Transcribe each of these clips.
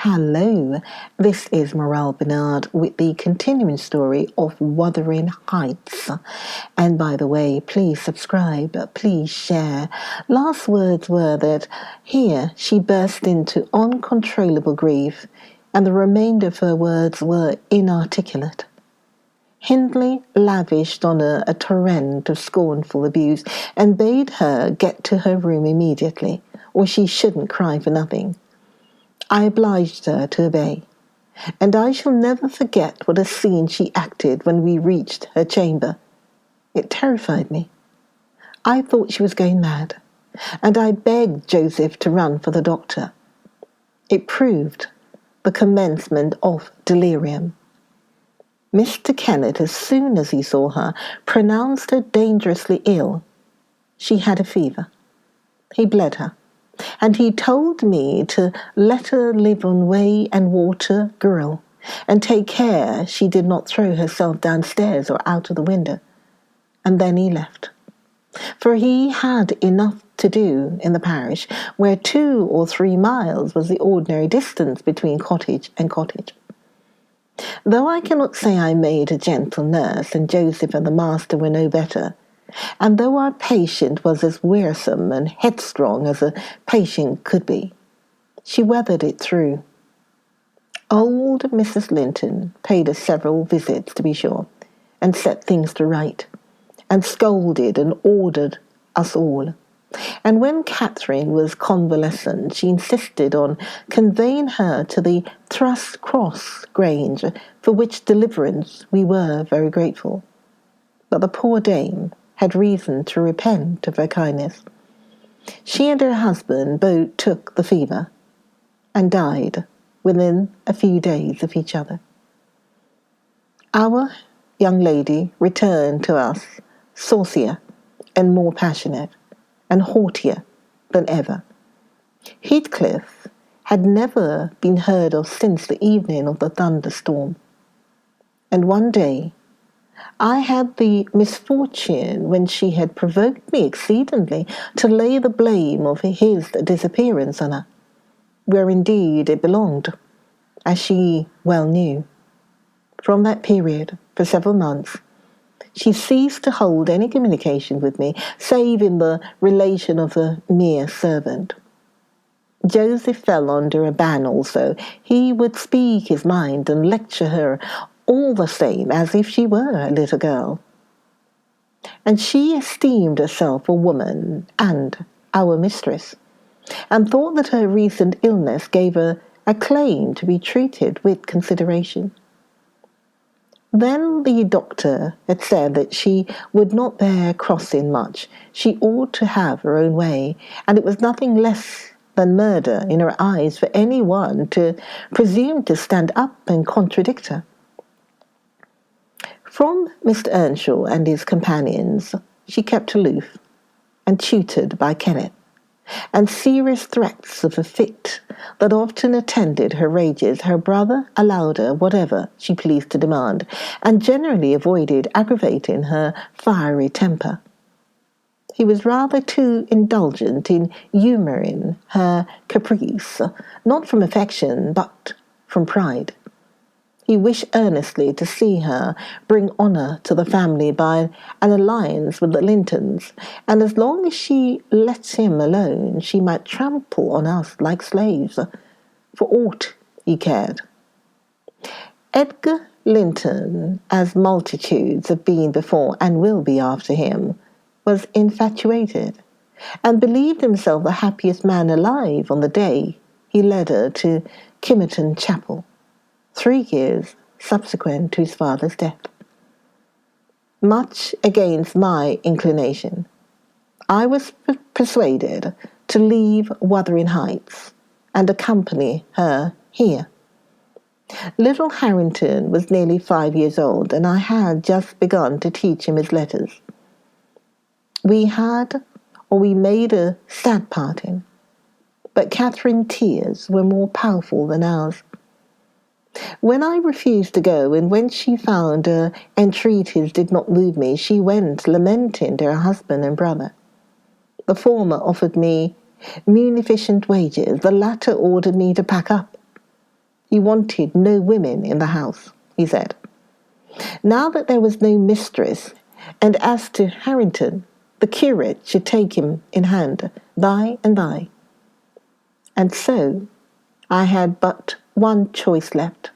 Hello, this is Morale Bernard with the continuing story of Wuthering Heights. And by the way, please subscribe, please share. Last words were that here she burst into uncontrollable grief, and the remainder of her words were inarticulate. Hindley lavished on her a torrent of scornful abuse and bade her get to her room immediately, or she shouldn't cry for nothing. I obliged her to obey, and I shall never forget what a scene she acted when we reached her chamber. It terrified me. I thought she was going mad, and I begged Joseph to run for the doctor. It proved the commencement of delirium. Mr. Kennett, as soon as he saw her, pronounced her dangerously ill. She had a fever. He bled her, and he told me to let her live on whey and water gruel, and take care she did not throw herself downstairs or out of the window. And then he left, for he had enough to do in the parish, where 2 or 3 miles was the ordinary distance between cottage and cottage. Though I cannot say I made a gentle nurse, and Joseph and the master were no better, and though our patient was as wearisome and headstrong as a patient could be, she weathered it through. Old Mrs. Linton paid us several visits, to be sure, and set things to right, and scolded and ordered us all. And when Catherine was convalescent, she insisted on conveying her to the Thrust Cross Grange, for which deliverance we were very grateful. But the poor dame had reason to repent of her kindness. She and her husband both took the fever and died within a few days of each other. Our young lady returned to us saucier and more passionate and haughtier than ever. Heathcliff had never been heard of since the evening of the thunderstorm. And one day I had the misfortune, when she had provoked me exceedingly, to lay the blame of his disappearance on her, where indeed it belonged, as she well knew. From that period, for several months, she ceased to hold any communication with me, save in the relation of a mere servant. Joseph fell under a ban also. He would speak his mind and lecture her all the same as if she were a little girl. And she esteemed herself a woman and our mistress, and thought that her recent illness gave her a claim to be treated with consideration. Then the doctor had said that she would not bear crossing much. She ought to have her own way, and it was nothing less than murder in her eyes for any one to presume to stand up and contradict her. From Mr. Earnshaw and his companions she kept aloof, and tutored by Kenneth, and serious threats of a fit that often attended her rages her brother allowed her whatever she pleased to demand, and generally avoided aggravating her fiery temper. He was rather too indulgent in humouring her caprice, not from affection, but from pride. He wished earnestly to see her bring honour to the family by an alliance with the Lintons, and as long as she let him alone, she might trample on us like slaves, for aught he cared. Edgar Linton, as multitudes have been before and will be after him, was infatuated, and believed himself the happiest man alive on the day he led her to Kimmerton Chapel, 3 years subsequent to his father's death. Much against my inclination, I was persuaded to leave Wuthering Heights and accompany her here. Little Harrington was nearly 5 years old, and I had just begun to teach him his letters. We made a sad parting, but Catherine's tears were more powerful than ours. When I refused to go, and when she found her entreaties did not move me, she went lamenting to her husband and brother. The former offered me munificent wages, the latter ordered me to pack up. He wanted no women in the house, he said. Now that there was no mistress, and as to Harrington, the curate should take him in hand by and by. And so I had but one choice left,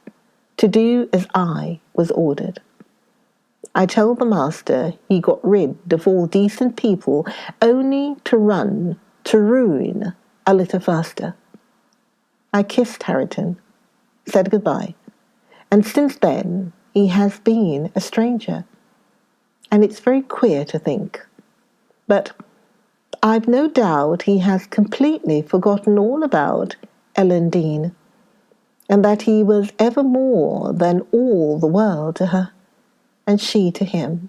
to do as I was ordered. I told the master he got rid of all decent people only to run to ruin a little faster. I kissed Harrington, said goodbye, and since then he has been a stranger. And it's very queer to think. But I've no doubt he has completely forgotten all about Ellen Dean, and that he was ever more than all the world to her, and she to him.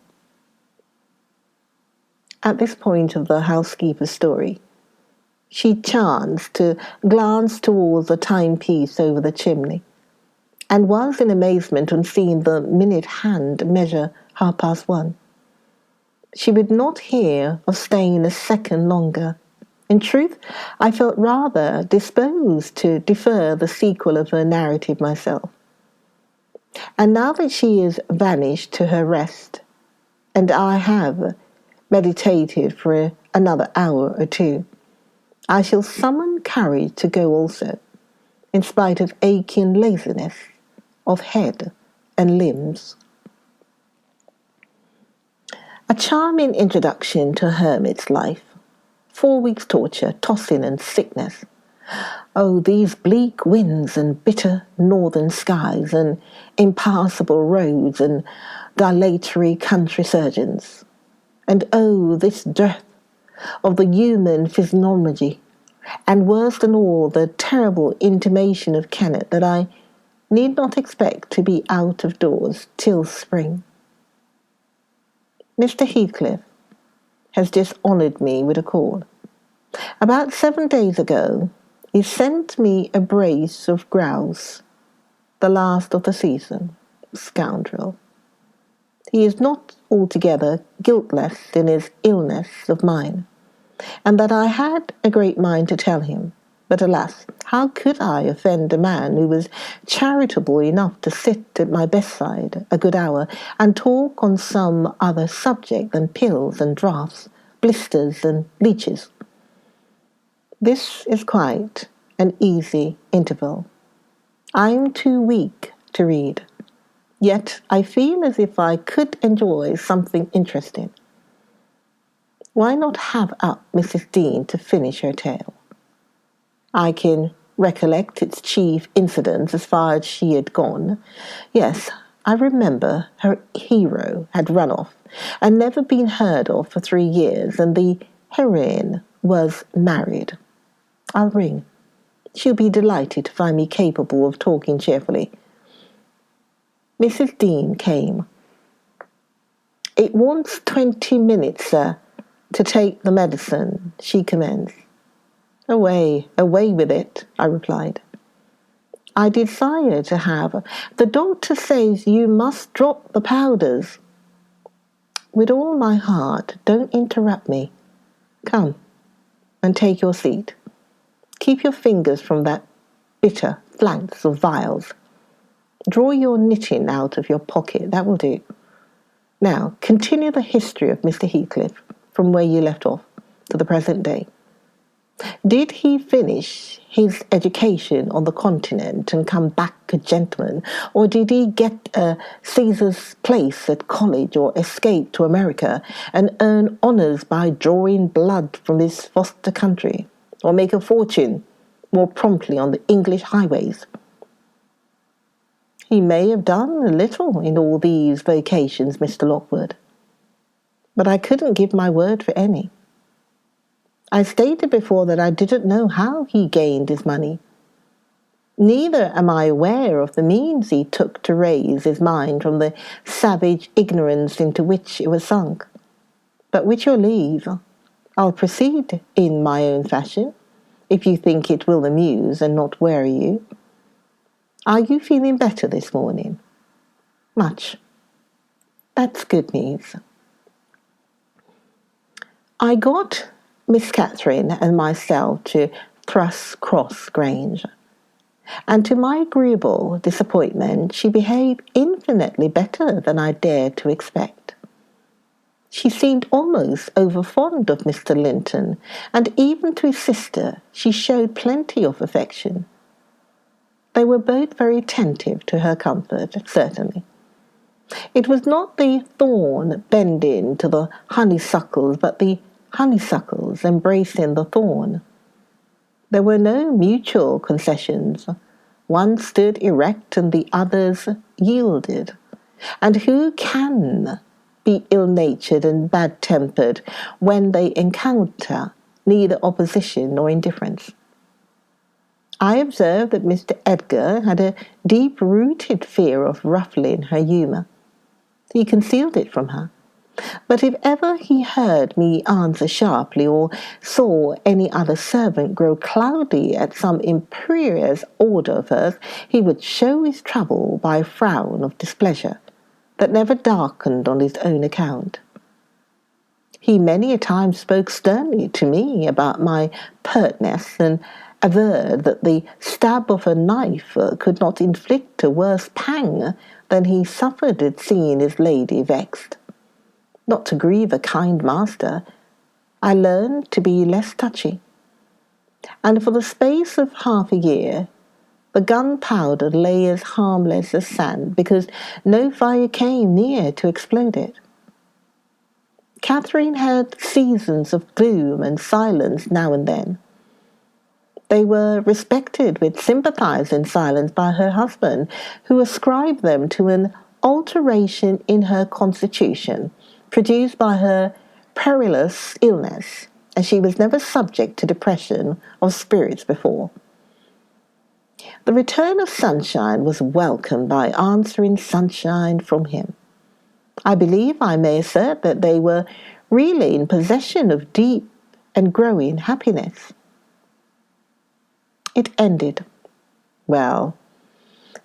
At this point of the housekeeper's story, she chanced to glance towards the timepiece over the chimney, and was in amazement on seeing the minute hand measure 1:30. She would not hear of staying a second longer. In truth, I felt rather disposed to defer the sequel of her narrative myself. And now that she is vanished to her rest, and I have meditated for another hour or two, I shall summon courage to go also, in spite of aching laziness of head and limbs. A charming introduction to a hermit's life. 4 weeks' torture, tossing and sickness. Oh, these bleak winds and bitter northern skies and impassable roads and dilatory country surgeons. And oh, this dearth of the human physiognomy, and worse than all, the terrible intimation of Kenneth that I need not expect to be out of doors till spring. Mr. Heathcliff has just honoured me with a call. About 7 days ago, he sent me a brace of grouse, the last of the season. Scoundrel. He is not altogether guiltless in his illness of mine, and that I had a great mind to tell him. But alas, how could I offend a man who was charitable enough to sit at my bedside a good hour and talk on some other subject than pills and draughts, blisters and leeches? This is quite an easy interval. I am too weak to read, yet I feel as if I could enjoy something interesting. Why not have up Mrs. Dean to finish her tale? I can recollect its chief incidents as far as she had gone. Yes, I remember her hero had run off and never been heard of for 3 years, and the heroine was married. I'll ring. She'll be delighted to find me capable of talking cheerfully. Mrs. Dean came. It wants 20 minutes, sir, to take the medicine, she commenced. Away with it, I replied. I desire to have. The doctor says you must drop the powders. With all my heart, don't interrupt me. Come and take your seat. Keep your fingers from that bitter flanks of vials. Draw your knitting out of your pocket, that will do. Now, continue the history of Mr. Heathcliff from where you left off to the present day. Did he finish his education on the continent and come back a gentleman, or did he get a Caesar's place at college or escape to America and earn honours by drawing blood from his foster country, or make a fortune more promptly on the English highways? He may have done a little in all these vocations, Mr. Lockwood, but I couldn't give my word for any. I stated before that I didn't know how he gained his money. Neither am I aware of the means he took to raise his mind from the savage ignorance into which it was sunk. But with your leave, I'll proceed in my own fashion, if you think it will amuse and not weary you. Are you feeling better this morning? Much. That's good news. I got Miss Catherine and myself to Cross Grange. and to my agreeable disappointment she behaved infinitely better than I dared to expect. She seemed almost overfond of Mr. Linton, and even to his sister she showed plenty of affection. They were both very attentive to her comfort, certainly. It was not the thorn bending to the honeysuckles, but the honeysuckles embracing the thorn. There were no mutual concessions. One stood erect and the others yielded. And who can be ill-natured and bad-tempered when they encounter neither opposition nor indifference? I observed that Mr. Edgar had a deep-rooted fear of ruffling her humour. He concealed it from her. But if ever he heard me answer sharply or saw any other servant grow cloudy at some imperious order of hers, he would show his trouble by a frown of displeasure that never darkened on his own account. He many a time spoke sternly to me about my pertness and averred that the stab of a knife could not inflict a worse pang than he suffered at seeing his lady vexed. Not to grieve a kind master, I learned to be less touchy. And for the space of half a year, the gunpowder lay as harmless as sand, because no fire came near to explode it. Catherine had seasons of gloom and silence now and then. They were respected with sympathizing silence by her husband, who ascribed them to an alteration in her constitution, produced by her perilous illness, as she was never subject to depression of spirits before. The return of sunshine was welcomed by answering sunshine from him. I believe I may assert that they were really in possession of deep and growing happiness. It ended. Well,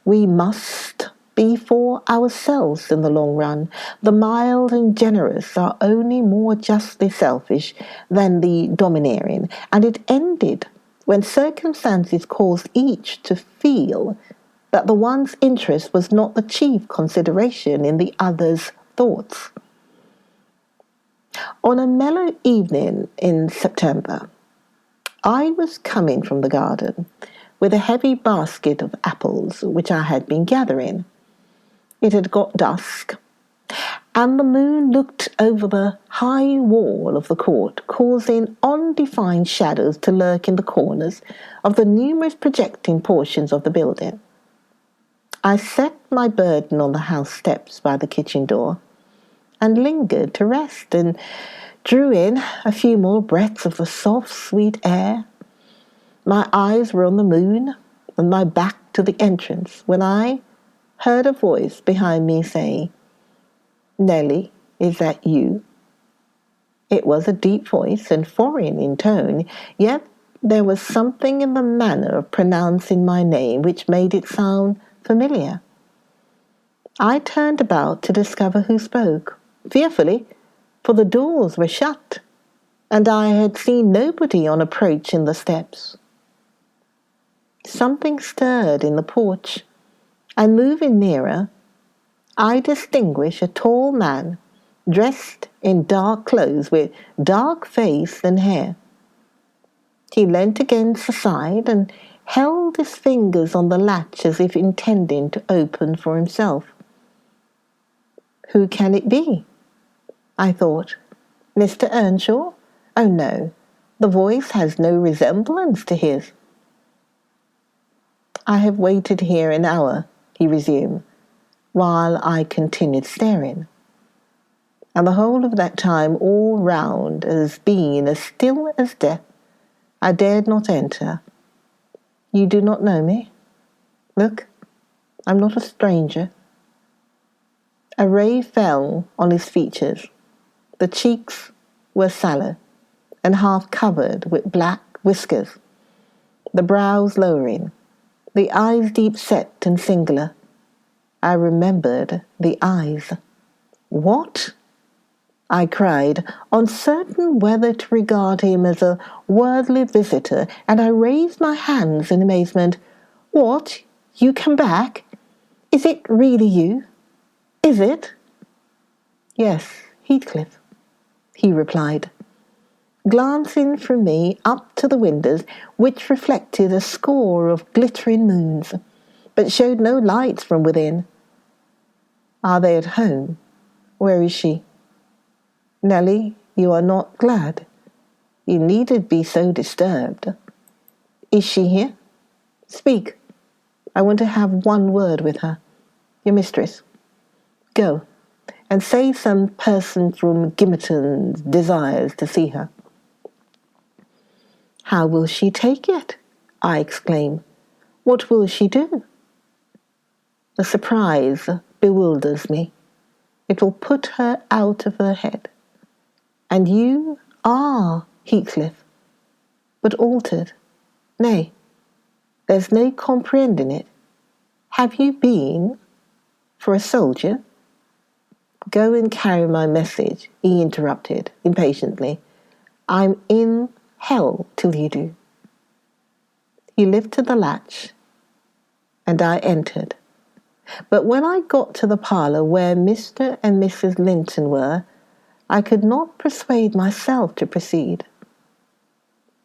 we must be for ourselves in the long run. The mild and generous are only more justly selfish than the domineering, and it ended when circumstances caused each to feel that the one's interest was not the chief consideration in the other's thoughts. On a mellow evening in September, I was coming from the garden with a heavy basket of apples which I had been gathering. It had got dusk, and the moon looked over the high wall of the court, causing undefined shadows to lurk in the corners of the numerous projecting portions of the building. I set my burden on the house steps by the kitchen door, and lingered to rest, and drew in a few more breaths of the soft, sweet air. My eyes were on the moon, and my back to the entrance, when I heard a voice behind me say, "Nellie, is that you?" It was a deep voice and foreign in tone, yet there was something in the manner of pronouncing my name which made it sound familiar. I turned about to discover who spoke, fearfully, for the doors were shut, and I had seen nobody on approaching the steps. Something stirred in the porch, and moving nearer, I distinguished a tall man, dressed in dark clothes with dark face and hair. He leant against the side and held his fingers on the latch as if intending to open for himself. Who can it be? I thought. Mr. Earnshaw? Oh no, the voice has no resemblance to his. "I have waited here an hour," he resumed, while I continued staring. And the whole of that time, all round as being as still as death, I dared not enter. "You do not know me? Look, I'm not a stranger." A ray fell on his features. The cheeks were sallow and half covered with black whiskers, the brows lowering, the eyes deep set and singular. I remembered the eyes. "What?" I cried, uncertain whether to regard him as a worldly visitor, and I raised my hands in amazement. What? You come back? Is it really you? Is it? Yes, Heathcliff, he replied, glancing from me up to the windows, which reflected a score of glittering moons, but showed no lights from within. Are they at home? Where is she? Nelly, you are not glad. You needn't be so disturbed. Is she here? Speak. I want to have one word with her. Your mistress. Go, and say some person from Gimmerton desires to see her. How will she take it? I exclaim. What will she do? The surprise bewilders me. It will put her out of her head. And you are Heathcliff, but altered. Nay, there's no comprehending it. Have you been for a soldier? Go and carry my message, he interrupted impatiently. I'm in hell till you do. He lifted the latch, and I entered. But when I got to the parlour where Mr. and Mrs. Linton were, I could not persuade myself to proceed.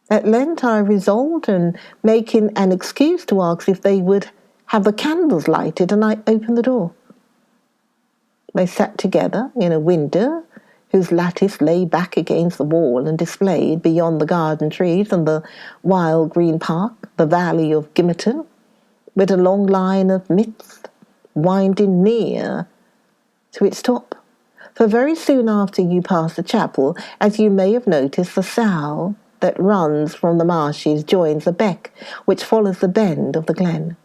At length I resolved on making an excuse to ask if they would have the candles lighted, and I opened the door. They sat together in a window whose lattice lay back against the wall and displayed, beyond the garden trees and the wild green park, the valley of Gimmerton, with a long line of mist winding near to its top. For very soon after you pass the chapel, as you may have noticed, the sow that runs from the marshes joins the beck which follows the bend of the glen.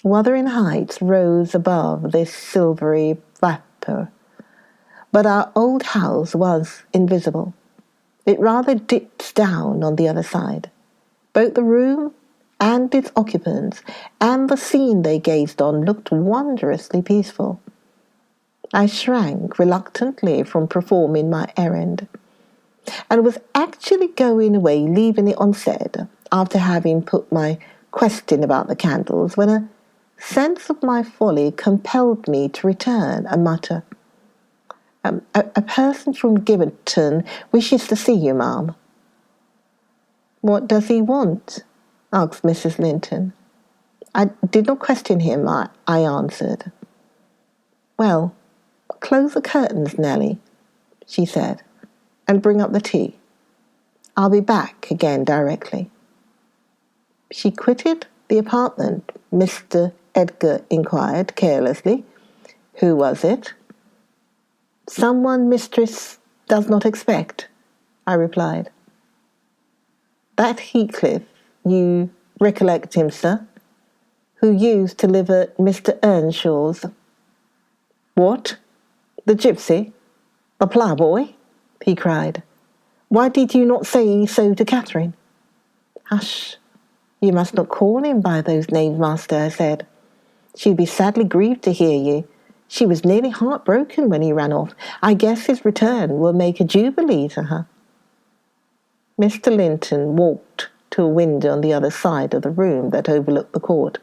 Wuthering Heights rose above this silvery vapour, but our old house was invisible. It rather dips down on the other side. Both the room and its occupants and the scene they gazed on looked wondrously peaceful. I shrank reluctantly from performing my errand, and was actually going away, leaving it unsaid, after having put my question about the candles, when a sense of my folly compelled me to return and mutter, a person from Gimmerton wishes to see you, ma'am. What does he want? Asked Mrs. Linton. I did not question him, I answered. Well, close the curtains, Nelly, she said, and bring up the tea. I'll be back again directly. She quitted the apartment. Mr. Edgar inquired carelessly. Who was it? Someone mistress does not expect, I replied. That Heathcliff, you recollect him, sir, who used to live at Mr. Earnshaw's. What? The gypsy? The ploughboy? He cried. Why did you not say so to Catherine? Hush, you must not call him by those names, master, I said. She'd be sadly grieved to hear you. She was nearly heartbroken when he ran off. I guess his return will make a jubilee to her. Mr. Linton walked to a window on the other side of the room that overlooked the court.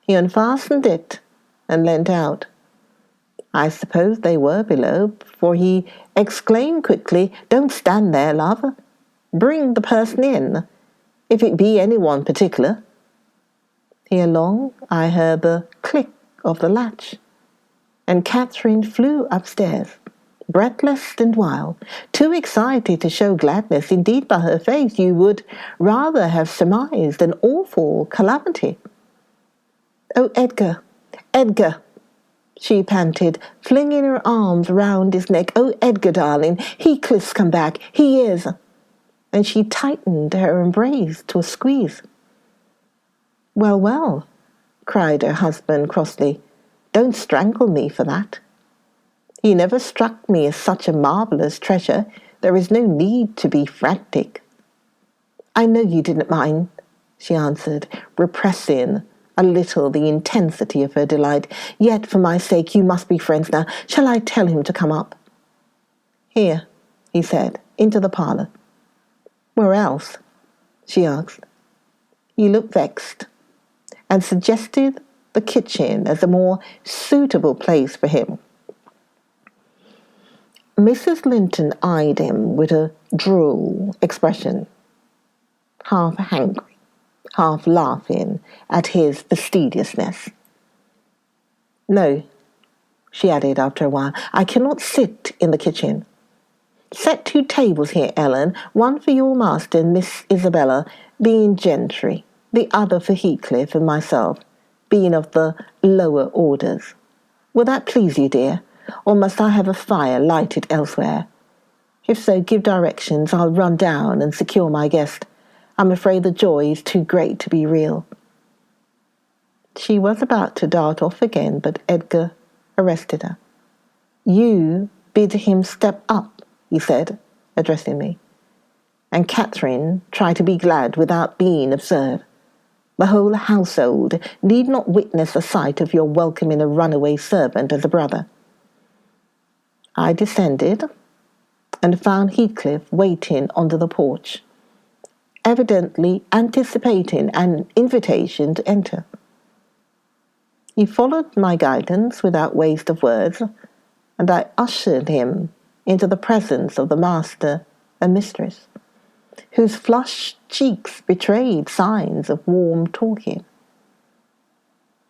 He unfastened it and leant out. I suppose they were below, for he exclaimed quickly, Don't stand there, love. Bring the person in, if it be anyone particular. Ere long I heard the click of the latch, and Catherine flew upstairs, breathless and wild, too excited to show gladness. Indeed, by her face you would rather have surmised an awful calamity. Oh, Edgar, Edgar, she panted, flinging her arms round his neck. Oh, Edgar, darling, Heathcliff's come back, he is. And she tightened her embrace to a squeeze. Well, well, cried her husband crossly, don't strangle me for that. He never struck me as such a marvellous treasure. There is no need to be frantic. I know you didn't mind, she answered, repressing a little the intensity of her delight. Yet, for my sake, you must be friends now. Shall I tell him to come up? Here, he said, into the parlour. Where else? She asked. He looked vexed and suggested the kitchen as a more suitable place for him. Mrs. Linton eyed him with a droll expression, half angry, half laughing at his fastidiousness. "No," she added after a while, "I cannot sit in the kitchen. Set 2 tables here, Ellen, one for your master and Miss Isabella, being gentry, the other for Heathcliff and myself, being of the lower orders. Will that please you, dear? Or must I have a fire lighted elsewhere? If so, give directions. I'll run down and secure my guest. I'm afraid the joy is too great to be real." She was about to dart off again, but Edgar arrested her. "You bid him step up," he said, addressing me. "And Catherine, try to be glad without being absurd. The whole household need not witness the sight of your welcoming a runaway servant as a brother." I descended and found Heathcliff waiting under the porch, evidently anticipating an invitation to enter. He followed my guidance without waste of words, and I ushered him into the presence of the master and mistress, whose flushed cheeks betrayed signs of warm talking.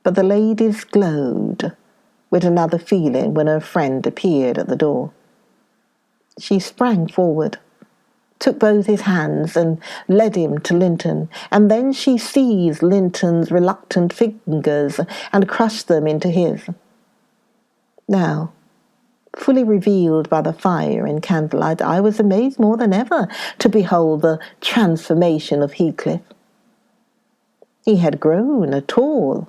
But the ladies glowed with another feeling when her friend appeared at the door. She sprang forward, took both his hands and led him to Linton, and then she seized Linton's reluctant fingers and crushed them into his. Now, fully revealed by the fire and candlelight, I was amazed more than ever to behold the transformation of Heathcliff. He had grown a tall,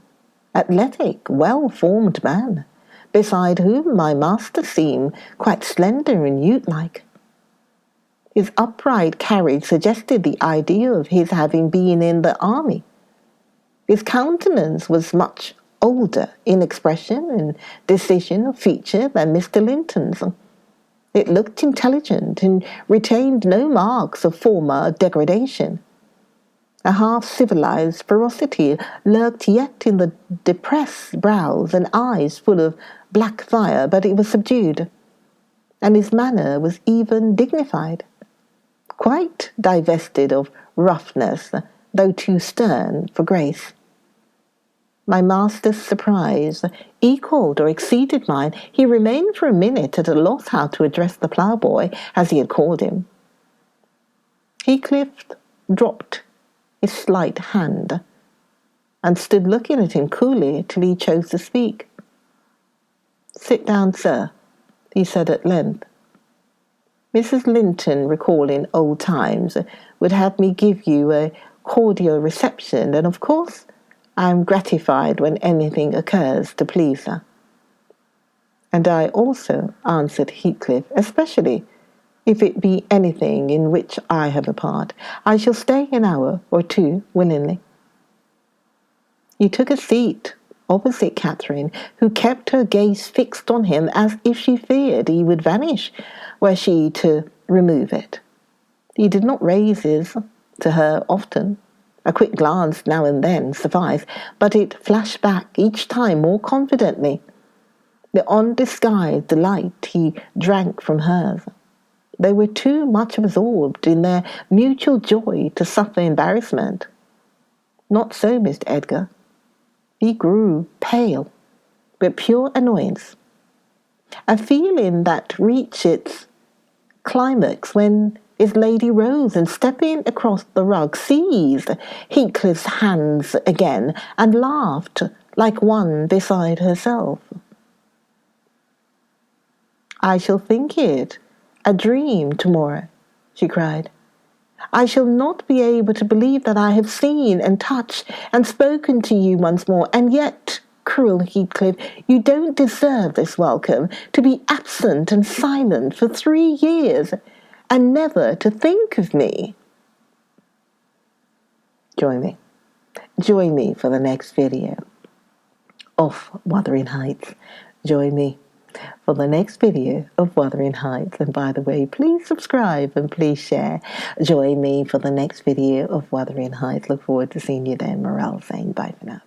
athletic, well-formed man, beside whom my master seemed quite slender and youth-like. His upright carriage suggested the idea of his having been in the army. His countenance was much older in expression and decision of feature than Mr. Linton's. It looked intelligent and retained no marks of former degradation. A half-civilized ferocity lurked yet in the depressed brows and eyes full of black fire, but it was subdued, and his manner was even dignified, quite divested of roughness, though too stern for grace. My master's surprise equalled or exceeded mine. He remained for a minute at a loss how to address the ploughboy, as he had called him. Heathcliff dropped his slight hand and stood looking at him coolly till he chose to speak. "Sit down, sir," he said at length. "Mrs. Linton, recalling old times, would have me give you a cordial reception, and of course I am gratified when anything occurs to please her." "And I also," answered Heathcliff, "especially if it be anything in which I have a part. I shall stay an hour or 2 willingly." He took a seat opposite Catherine, who kept her gaze fixed on him as if she feared he would vanish were she to remove it. He did not raise his to her often. A quick glance now and then sufficed, but it flashed back each time more confidently. The undisguised delight he drank from hers. They were too much absorbed in their mutual joy to suffer embarrassment. Not so Mr. Edgar. He grew pale with pure annoyance, a feeling that reached its climax when his lady rose and, stepping across the rug, seized Heathcliff's hands again and laughed like one beside herself. "I shall think it a dream tomorrow," she cried. "I shall not be able to believe that I have seen and touched and spoken to you once more, and yet, cruel Heathcliff, you don't deserve this welcome, to be absent and silent for 3 years, and never to think of me." Join me for the next video of Wuthering Heights. Join me. for the next video of Wuthering Heights. And by the way, please subscribe and please share. Join me for the next video of Wuthering Heights. Look forward to seeing you then. Morale saying bye for now.